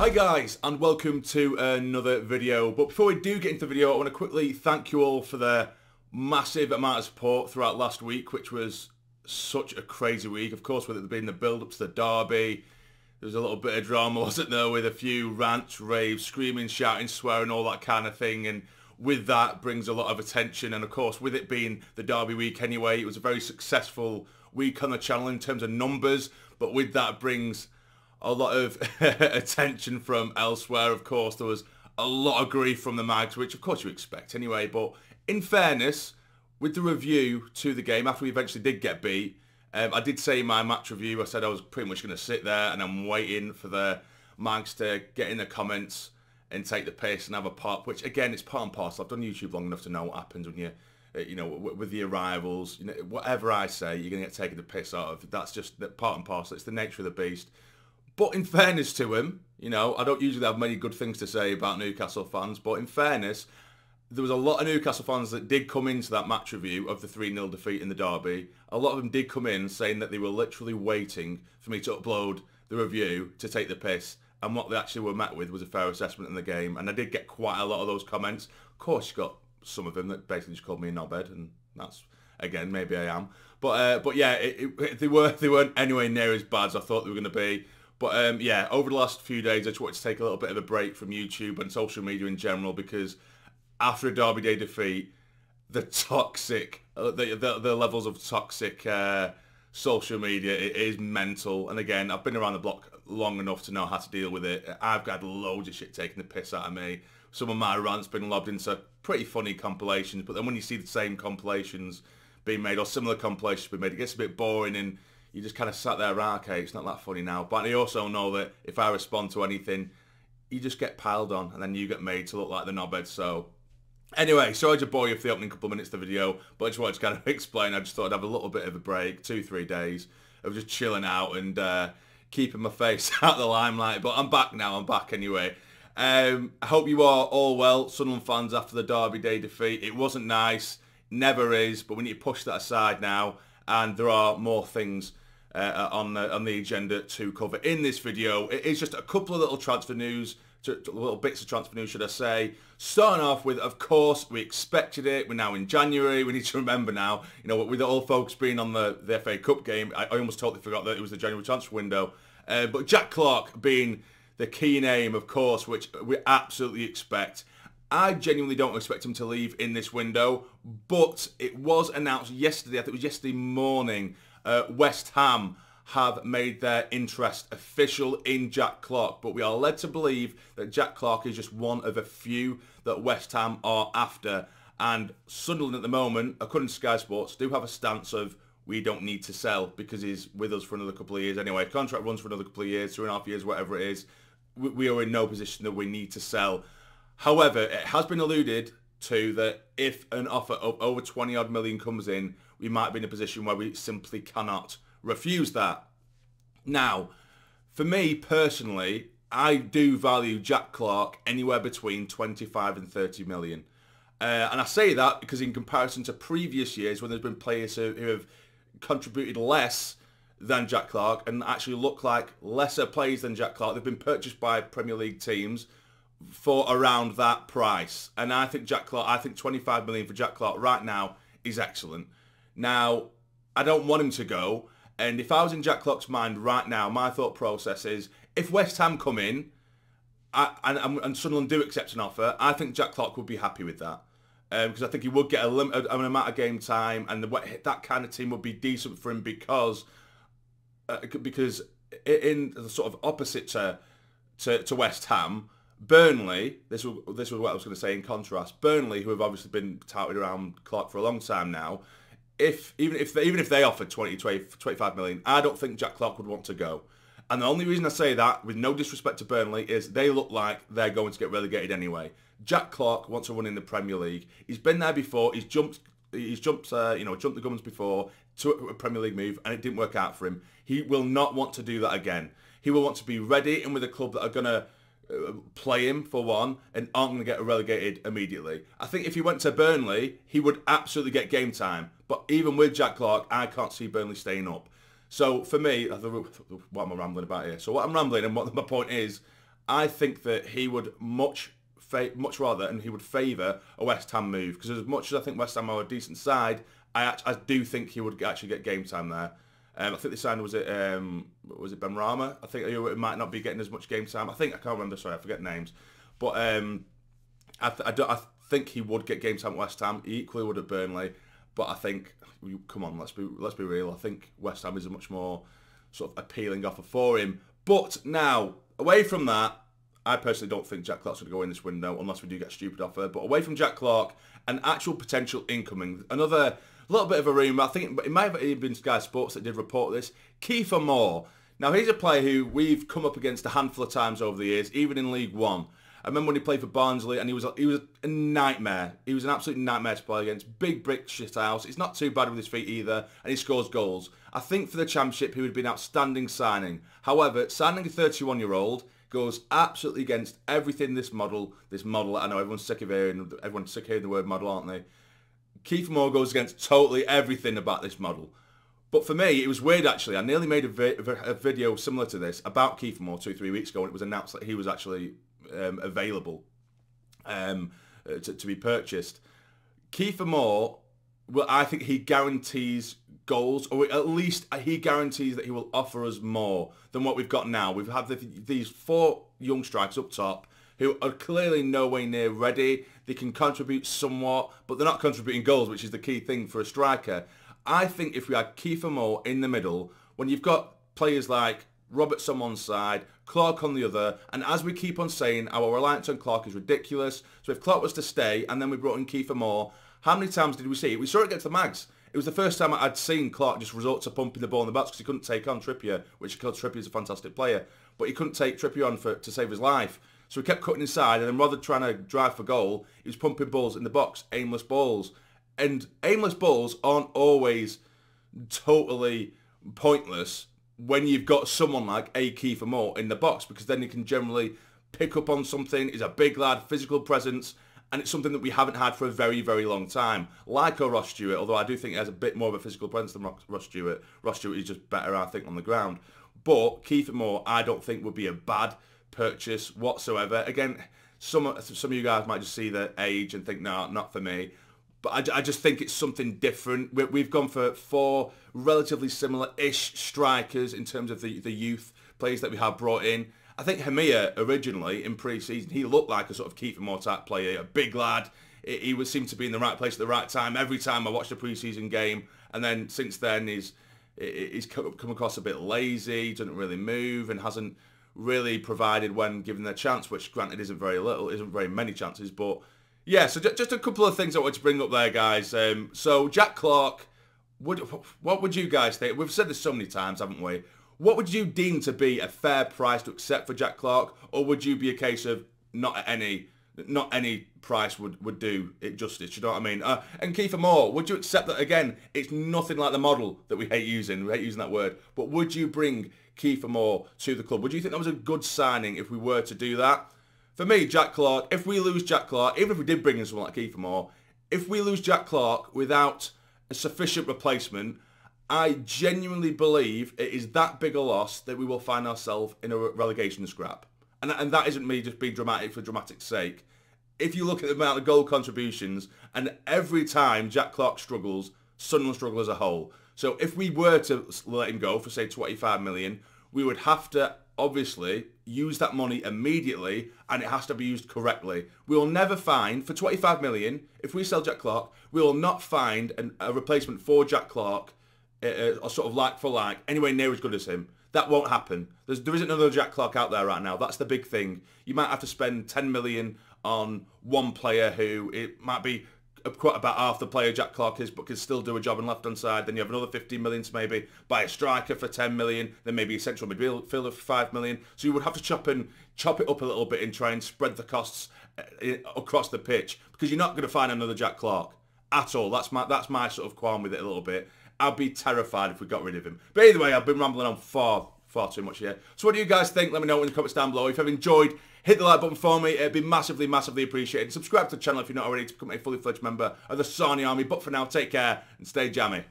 Hi guys, and welcome to another video. But before we do get into the video, I want to quickly thank you all for the massive amount of support throughout last week, which was such a crazy week. Of course, with it being the build-up to the derby, there was a little bit of drama, wasn't there, with a few rants, raves, screaming, shouting, swearing, all that kind of thing. And with that brings a lot of attention. And of course, with it being the derby week anyway, it was a very successful week on the channel in terms of numbers. But with that brings a lot of attention from elsewhere. Of course, there was a lot of grief from the mags, which of course you expect anyway. But in fairness, with the review to the game, after we eventually did get beat, I did say in my match review, I said I was pretty much going to sit there and I'm waiting for the mags to get in the comments and take the piss and have a pop, which again, it's part and parcel. I've done YouTube long enough to know what happens when you know, with the arrivals. You know, whatever I say, you're going to get taken the piss out of. That's just the part and parcel. It's the nature of the beast. But in fairness to him, you know, I don't usually have many good things to say about Newcastle fans, but in fairness, there was a lot of Newcastle fans that did come into that match review of the 3-0 defeat in the derby. A lot of them did come in saying that they were literally waiting for me to upload the review to take the piss, and what they actually were met with was a fair assessment in the game. And I did get quite a lot of those comments. Of course, you got some of them that basically just called me a knobhead, and that's, again, maybe I am. But yeah, they weren't anywhere near as bad as I thought they were going to be. But yeah, over the last few days, I just wanted to take a little bit of a break from YouTube and social media in general, because after a Derby Day defeat, the toxic, the levels of toxic social media, it is mental. And again, I've been around the block long enough to know how to deal with it. I've had loads of shit taking the piss out of me. Some of my rants been lobbed into pretty funny compilations, but then when you see the same compilations being made, or similar compilations being made, it gets a bit boring, and you just kind of sat there, okay, it's not that funny now. But I also know that if I respond to anything, you just get piled on, and then you get made to look like the knobhead. So anyway, sorry to bore you for the opening couple of minutes of the video, but I just wanted to kind of explain. I just thought I'd have a little bit of a break, 2-3 days of just chilling out and keeping my face out of the limelight. But I'm back now, I'm back anyway. I hope you are all well, Sunderland fans, after the Derby Day defeat. It wasn't nice, never is, but we need to push that aside now, and there are more things on the agenda to cover in this video. It is just a couple of little transfer news, little bits of transfer news, should I say. Starting off with, of course, we expected it. We're now in January. We need to remember now, you know, with all folks being on the FA Cup game, I almost totally forgot that it was the January transfer window. But Jacques Clarke being the key name, of course, which we absolutely expect. I genuinely don't expect him to leave in this window, but it was announced yesterday, I think it was yesterday morning, West Ham have made their interest official in Jacques Clarke, but we are led to believe that Jacques Clarke is just one of a few that West Ham are after. And Sunderland at the moment, according to Sky Sports, do have a stance of, we don't need to sell because he's with us for another couple of years anyway. Contract runs for another couple of years, 2.5 years, whatever it is. We are in no position that we need to sell. However, it has been alluded to that if an offer of over 20-odd million comes in, we might be in a position where we simply cannot refuse that. Now, for me personally, I do value Jacques Clarke anywhere between 25 and 30 million. And I say that because in comparison to previous years when there's been players who have contributed less than Jacques Clarke and actually look like lesser players than Jacques Clarke, they've been purchased by Premier League teams for around that price. And I think Jacques Clarke, I think 25 million for Jacques Clarke right now is excellent. Now, I don't want him to go. And if I was in Jacques Clarke's mind right now, my thought process is, if West Ham come in and Sunderland do accept an offer, I think Jacques Clarke would be happy with that. Because I think he would get an amount of game time, and that kind of team would be decent for him because in the sort of opposite to West Ham, Burnley, this was what I was going to say in contrast, Burnley, who have obviously been touted around Clarke for a long time now, even if they offered 25 million, I don't think Jacques Clarke would want to go. And the only reason I say that, with no disrespect to Burnley, is they look like they're going to get relegated anyway. Jacques Clarke wants to run in the Premier League. He's been there before. He's jumped the guns before to a Premier League move, and it didn't work out for him. He will not want to do that again. He will want to be ready and with a club that are going to play him for one and aren't going to get relegated immediately. I think if he went to Burnley, he would absolutely get game time. But even with Jacques Clarke, I can't see Burnley staying up. So for me, what am I rambling about here? So what I'm rambling and what my point is, I think that he would much rather, and he would favour a West Ham move, because as much as I think West Ham are a decent side, I do think he would actually get game time there. I think they signed, was it Benrahma? I think he might not be getting as much game time. I can't remember, sorry, I forget names. But I think he would get game time at West Ham. He equally would at Burnley. But I think, come on, let's be real. I think West Ham is a much more sort of appealing offer for him. But now, away from that, I personally don't think Jack Clarke's going to go in this window unless we do get a stupid offer. But away from Jack Clarke, an actual potential incoming, another little bit of a rumour. I think it might have even been Sky Sports that did report this. Kieffer Moore. Now, he's a player who we've come up against a handful of times over the years, even in League One. I remember when he played for Barnsley, and he was a nightmare. He was an absolute nightmare to play against. Big brick shit house. He's not too bad with his feet either, and he scores goals. I think for the Championship, he would be an outstanding signing. However, signing a 31-year-old goes absolutely against everything this model. I know everyone's sick of hearing the word model, aren't they? Kieffer Moore goes against totally everything about this model. But for me, it was weird actually. I nearly made a video similar to this about Kieffer Moore 2-3 weeks ago, and it was announced that he was actually available to be purchased. Kieffer Moore, well, I think he guarantees goals, or at least he guarantees that he will offer us more than what we've got now. We've had these 4 young strikers up top who are clearly nowhere near ready. They can contribute somewhat, but they're not contributing goals, which is the key thing for a striker. I think if we had Kieffer Moore in the middle, when you've got players like Roberts on one side, Clarke on the other, and as we keep on saying, our reliance on Clarke is ridiculous. So if Clarke was to stay, and then we brought in Kieffer Moore, how many times did we see it? We saw it against the Mags. It was the first time I'd seen Clarke just resort to pumping the ball in the box because he couldn't take on Trippier, which because Trippier's a fantastic player, but he couldn't take Trippier on to save his life. So he kept cutting inside, and then rather than trying to drive for goal, he was pumping balls in the box, aimless balls. And aimless balls aren't always totally pointless when you've got someone like a Kieffer Moore in the box, because then he can generally pick up on something. He's a big lad, physical presence, and it's something that we haven't had for a very, very long time. Like a Ross Stewart, although I do think he has a bit more of a physical presence than Ross Stewart. Ross Stewart is just better, I think, on the ground. But Kieffer Moore, I don't think would be a bad purchase whatsoever. Again, some of you guys might just see the age and think, no, not for me. But I just think it's something different. We've gone for 4 relatively similar-ish strikers in terms of the youth players that we have brought in. I think Hamia originally in pre-season, he looked like a sort of Kieffer Moore type player, a big lad. He would seem to be in the right place at the right time every time I watched a pre-season game. And then since then, he's come across a bit lazy, doesn't really move, and hasn't really provided when given their chance, which granted isn't very many chances, but yeah. So just a couple of things I wanted to bring up there, guys. So Jack Clarke, what would you guys think? We've said this so many times, haven't we? What would you deem to be a fair price to accept for Jack Clarke, or would you be a case of not any price would do it justice? You know what I mean? And Kieffer Moore, would you accept that? Again, it's nothing like the model that we hate using. We hate using that word. But would you bring Kieffer Moore to the club? Would you think that was a good signing if we were to do that? For me, Jack Clarke, if we lose Jack Clarke, even if we did bring in someone like Kieffer Moore, if we lose Jack Clarke without a sufficient replacement, I genuinely believe it is that big a loss that we will find ourselves in a relegation scrap. And that isn't me just being dramatic for dramatic's sake. If you look at the amount of goal contributions, and every time Jack Clarke struggles, Sunderland struggle as a whole. So if we were to let him go for, say, 25 million, we would have to, obviously, use that money immediately, and it has to be used correctly. We will never find, for 25 million, if we sell Jack Clarke, we will not find a replacement for Jack Clarke, or sort of like for like, anywhere near as good as him. That won't happen. There isn't another Jack Clarke out there right now. That's the big thing. You might have to spend 10 million on one player who it might be quite about half the player Jack Clarke is, but can still do a job on left-hand side. Then you have another 15 million to maybe buy a striker for 10 million, then maybe a central midfielder for 5 million. So you would have to chop it up a little bit and try and spread the costs across the pitch, because you're not going to find another Jack Clarke at all. That's my sort of qualm with it a little bit. I'd be terrified if we got rid of him. But either way, I've been rambling on far too much here. So what do you guys think? Let me know in the comments down below. If you've enjoyed, hit the like button for me. It'd be massively, massively appreciated. Subscribe to the channel if you're not already to become a fully fledged member of the Sarny Army. But for now, take care and stay jammy.